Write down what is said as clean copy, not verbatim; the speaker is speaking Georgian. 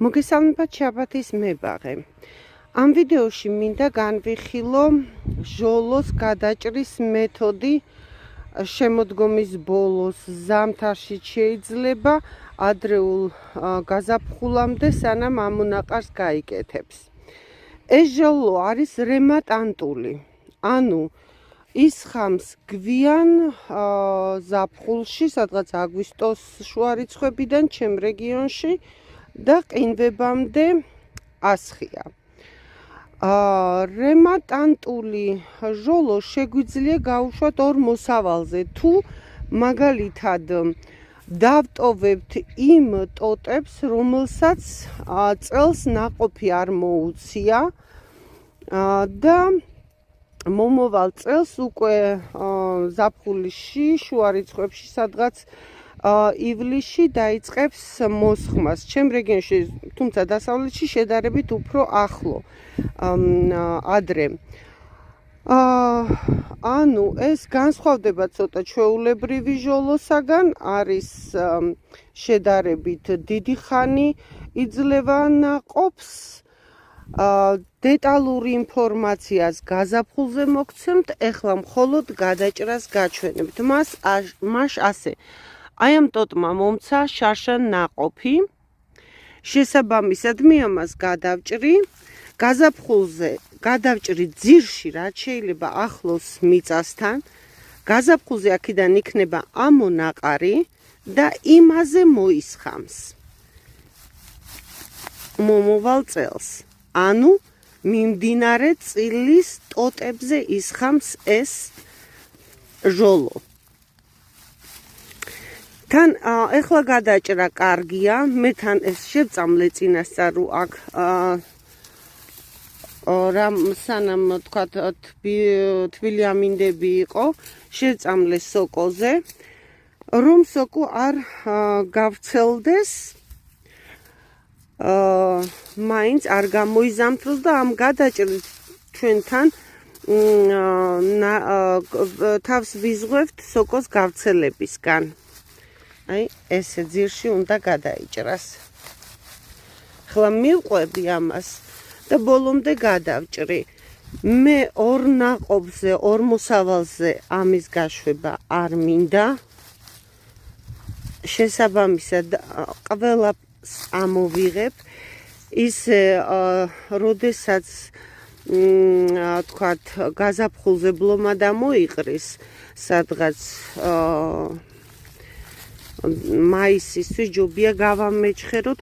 მოგესალმებით შაბათის მებაღე. Ამ ვიდეოში მინდა განვიხილო ჟოლოს გადაჭრის მეთოდი შემოდგომის ბოლოს ზამთარში შეიძლება ადრეულ გაზაფხულამდე სანამ ამონაყარს გაიკეთებს. ეს ჟოლო არის რემატანტული, ანუ ისხამს გვიან ზაფხულში, სადღაც აგვისტოს შუა რიცხვებიდან ჩემ რეგიონში და ყინვებამდე ასხია. რემატანტული ჟოლო შეგვიძლია გაუშვათ ორ მოსავალზე. თუ მაგალითად დავტოვებთ იმ ტოტებს, რომელსაც წელს ნაყოფი არ მოუცია და მომავალ წელს უკვე ზაფხულში, შუა რიცხვებში, სადღაც ივლისში დაიწყებს მოსხმას. ჩემ რეგიონში, თუმცა დასავლეთში შედარებით უფრო ახლო ადრე. ანუ ეს განსხვავდება ცოტა ჩვეულებრივი ჟოლოსაგან, არის შედარებით დიდი ხანი იძლევა ნაყოფს. დეტალური ინფორმაციას გაზაფხულზე მოგცემთ, ეხლა მხოლოდ გადაჭრას გაჩვენებთ. მას ასე. აი ამ ტოტმა მომცა შარშან ნაყოფი. შესაბამისად მე ამას გადავჭრი. გაზაფხულზე გადავჭრი ძირში, რაც შეიძლება ახლოს მიწასთან. გაზაფხულზე აქედან იქნება ამონაყარი და იმაზე მოისხამს მომავალ წელს. ანუ მიმდინარე წილის ტოტებზე ისხამს ეს ჟოლო. თან ეხლა გადაჭრა კარგია, მე თან ეს შევწამლე წინასწარ აქ რამ სანამ თქვა თბილი ამინდები იყო, შევწამლე სოკოზე, რომ სოკო არ გავრცელდეს, მაინც არ გამოიზამთროს და ამ გადაჭრით ჩვენთან თავს ვიზღვევთ სოკოს გავრცელებისგან. აი, ესე ძირში უნდა გადაიჭრას. ხლა მივყვები ამას და ბოლომდე გადავჭრი. მე ორ ნაყოფზე, ორ მოსავალზე ამის გაშვება არ მინდა. შესაბამისად, ყველა ამოვიღებ. ისე, როდესაც თქვათ, გაზაფხულზე ბლომა დამოიყრის, სადღაც მაისისთვის ჯობია გავამეჩხეროთ.